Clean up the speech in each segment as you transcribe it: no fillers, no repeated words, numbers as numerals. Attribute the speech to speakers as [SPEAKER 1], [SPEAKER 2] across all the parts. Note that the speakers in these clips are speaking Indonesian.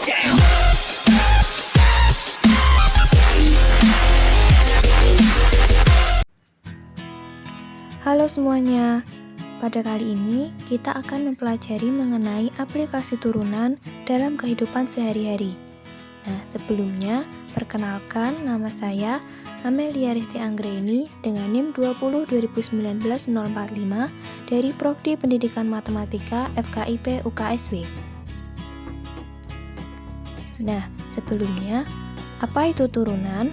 [SPEAKER 1] Halo semuanya, pada kali ini kita akan mempelajari mengenai aplikasi turunan dalam kehidupan sehari-hari. Nah, sebelumnya perkenalkan, nama saya Amelia Risti Anggreni dengan NIM 202019-045 dari Prodi Pendidikan Matematika FKIP UKSW. Nah, sebelumnya, apa itu turunan?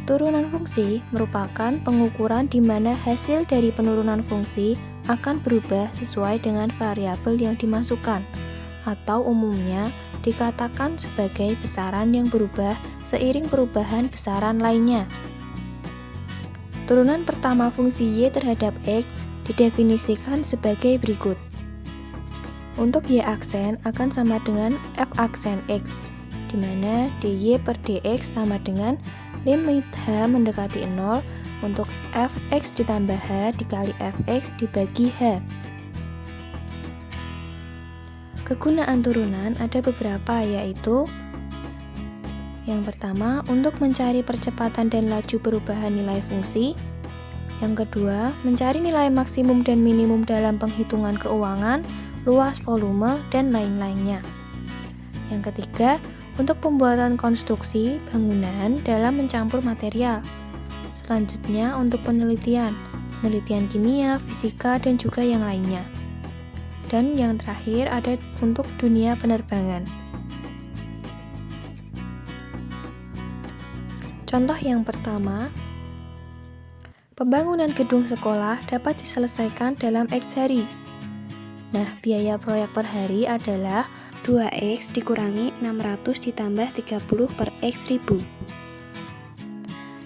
[SPEAKER 1] Turunan fungsi merupakan pengukuran di mana hasil dari penurunan fungsi akan berubah sesuai dengan variabel yang dimasukkan, atau umumnya dikatakan sebagai besaran yang berubah seiring perubahan besaran lainnya. Turunan pertama fungsi y terhadap x didefinisikan sebagai berikut. Untuk y aksen akan sama dengan f aksen x, di mana dy per dx sama dengan limit h mendekati 0 untuk fx ditambah h dikali fx dibagi h. Kegunaan turunan ada beberapa, yaitu yang pertama, untuk mencari percepatan dan laju perubahan nilai fungsi. Yang kedua, mencari nilai maksimum dan minimum dalam penghitungan keuangan, luas volume, dan lain-lainnya. Yang ketiga, untuk pembuatan konstruksi bangunan dalam mencampur material. Selanjutnya untuk penelitian kimia, fisika, dan juga yang lainnya. Dan yang terakhir ada untuk dunia penerbangan. Contoh yang pertama, pembangunan gedung sekolah dapat diselesaikan dalam X hari. Nah, biaya proyek per hari adalah 2X dikurangi 600 ditambah 30 per X ribu.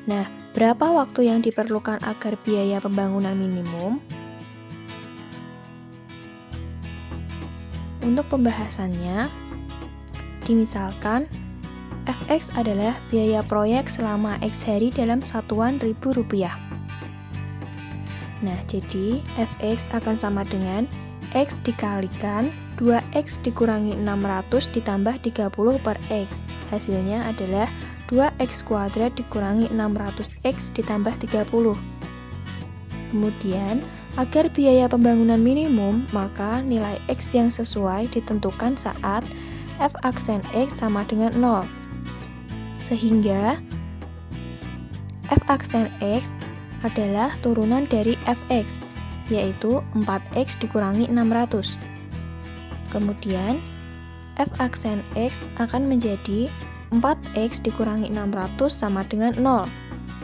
[SPEAKER 1] Nah, berapa waktu yang diperlukan agar biaya pembangunan minimum? Untuk pembahasannya, dimisalkan Fx adalah biaya proyek selama X hari dalam satuan Rp1.000. Nah, jadi Fx akan sama dengan X dikalikan 2X dikurangi 600 ditambah 30 per X. Hasilnya adalah 2X kuadrat dikurangi 600X ditambah 30. Kemudian, agar biaya pembangunan minimum, maka nilai X yang sesuai ditentukan saat F aksen X sama dengan 0. Sehingga F aksen X adalah turunan dari Fx, yaitu 4X dikurangi 600. Kemudian, F aksen X akan menjadi 4X dikurangi 600 sama dengan 0,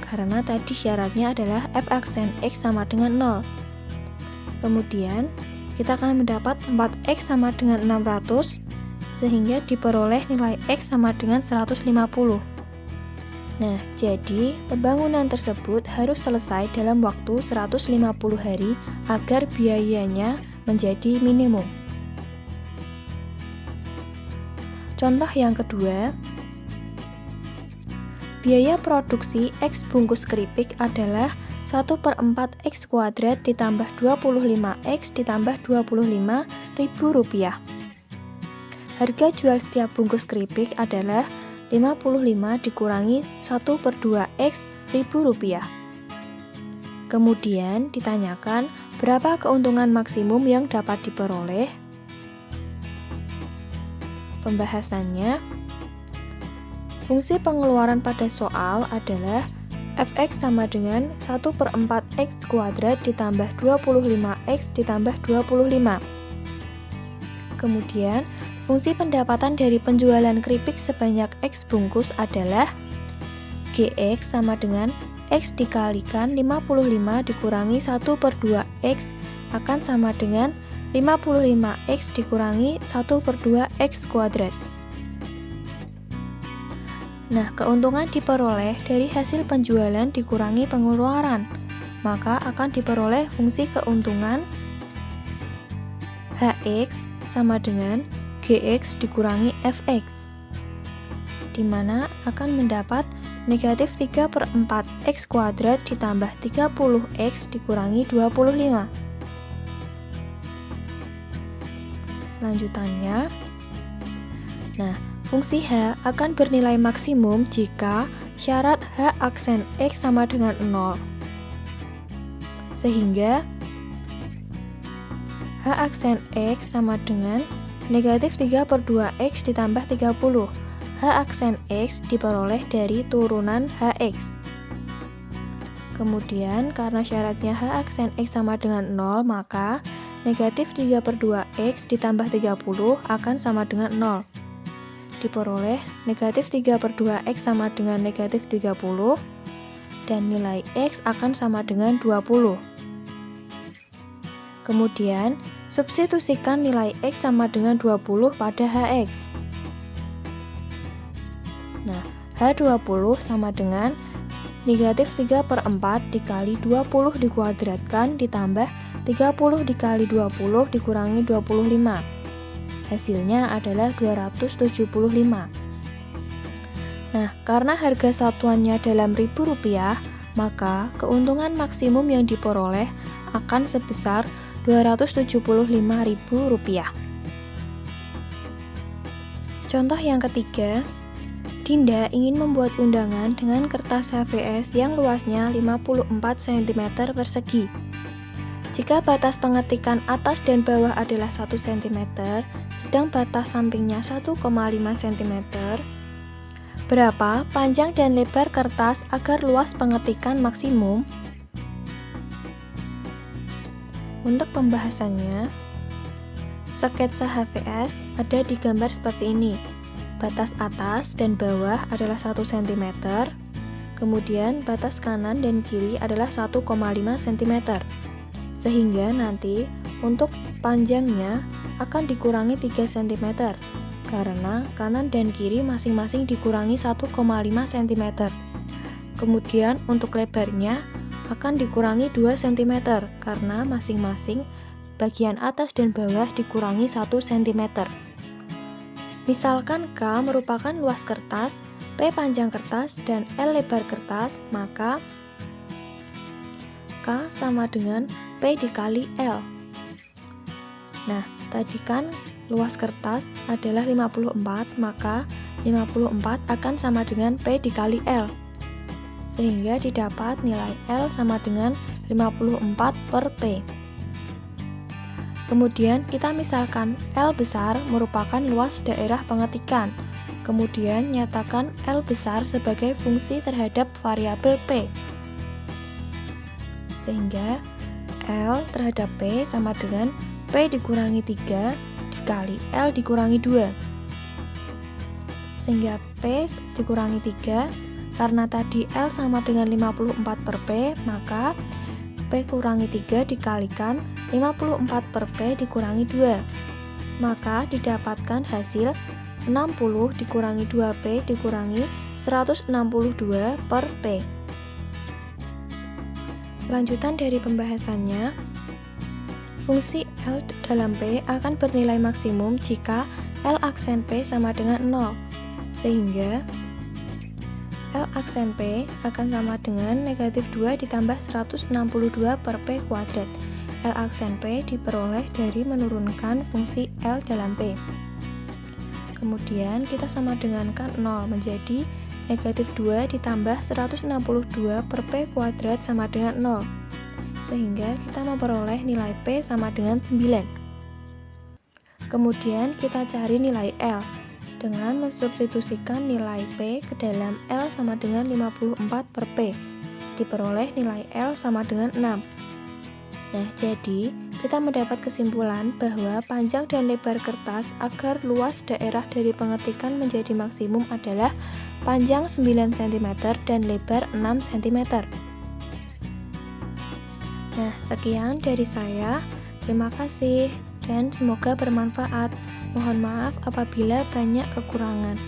[SPEAKER 1] karena tadi syaratnya adalah F aksen X sama dengan 0. Kemudian, kita akan mendapat 4X sama dengan 600, sehingga diperoleh nilai X sama dengan 150. Nah, jadi pembangunan tersebut harus selesai dalam waktu 150 hari agar biayanya menjadi minimum. Contoh yang kedua, biaya produksi X bungkus keripik adalah 1/4 X kuadrat ditambah 25X ditambah 25 ribu rupiah. Harga jual setiap bungkus keripik adalah 55 dikurangi 1/2X ribu rupiah. Kemudian ditanyakan berapa keuntungan maksimum yang dapat diperoleh. Pembahasannya, fungsi pengeluaran pada soal adalah Fx sama dengan 1/4 X kuadrat ditambah 25X ditambah 25. Kemudian, fungsi pendapatan dari penjualan keripik sebanyak X bungkus adalah Gx sama dengan X dikalikan 55 dikurangi 1/2X akan sama dengan 55X dikurangi 1/2X kuadrat. Nah, keuntungan diperoleh dari hasil penjualan dikurangi pengeluaran, maka akan diperoleh fungsi keuntungan Hx sama dengan Gx dikurangi Fx, di mana akan mendapat negatif 3/4 X kuadrat ditambah 30X dikurangi 25. Lanjutannya, Nah, fungsi H akan bernilai maksimum jika syarat H aksen X sama dengan 0. Sehingga H aksen X sama dengan negatif 3/2X ditambah 30. H aksen X diperoleh dari turunan HX. Kemudian karena syaratnya H aksen X sama dengan 0, maka negatif 3/2X ditambah 30 akan sama dengan 0. Diperoleh negatif 3/2X sama dengan negatif 30, dan nilai X akan sama dengan 20. Kemudian, substitusikan nilai X sama dengan 20 pada HX. Nah, H20 sama dengan negatif 3/4 dikali 20 dikuadratkan ditambah 30 dikali 20 dikurangi 25. Hasilnya adalah 275. Nah, karena harga satuannya dalam ribu rupiah, maka keuntungan maksimum yang diperoleh akan sebesar Rp275.000. Contoh yang ketiga, Dinda ingin membuat undangan dengan kertas HVS yang luasnya 54 cm persegi. Jika batas pengetikan atas dan bawah adalah 1 cm, sedang batas sampingnya 1,5 cm, berapa panjang dan lebar kertas agar luas pengetikan maksimum? Untuk pembahasannya, sketsa HVS ada di gambar seperti ini. Batas atas dan bawah adalah 1 cm, kemudian batas kanan dan kiri adalah 1,5 cm. Sehingga nanti untuk panjangnya akan dikurangi 3 cm, karena kanan dan kiri masing-masing dikurangi 1,5 cm. Kemudian untuk lebarnya akan dikurangi 2 cm, karena masing-masing bagian atas dan bawah dikurangi 1 cm. Misalkan K merupakan luas kertas, P panjang kertas, dan L lebar kertas, maka K sama dengan P dikali L. Nah, tadi kan luas kertas adalah 54, maka 54 akan sama dengan P dikali L. Sehingga didapat nilai L sama dengan 54 per P. Kemudian kita misalkan L besar merupakan luas daerah pengetikan. Kemudian nyatakan L besar sebagai fungsi terhadap variabel P. Sehingga L terhadap P sama dengan P dikurangi 3 dikali L dikurangi 2. Sehingga P dikurangi 3, karena tadi L sama dengan 54 per P, maka P kurangi 3 dikalikan 54 per P dikurangi 2. Maka didapatkan hasil 60 dikurangi 2P dikurangi 162 per P. Lanjutan dari pembahasannya, fungsi L dalam P akan bernilai maksimum jika L aksen P sama dengan 0, sehingga L aksen P akan sama dengan negatif 2 ditambah 162 per P kuadrat. L aksen P diperoleh dari menurunkan fungsi L dalam P. Kemudian kita sama dengankan 0 menjadi negatif 2 ditambah 162 per P kuadrat sama dengan 0. Sehingga kita memperoleh nilai P sama dengan 9. Kemudian kita cari nilai L dengan mensubstitusikan nilai P ke dalam L sama dengan 54 per P. Diperoleh nilai L sama dengan 6. Nah, jadi kita mendapat kesimpulan bahwa panjang dan lebar kertas agar luas daerah dari pengetikan menjadi maksimum adalah panjang 9 cm dan lebar 6 cm. Nah, sekian dari saya. Terima kasih dan semoga bermanfaat. Mohon maaf apabila banyak kekurangan.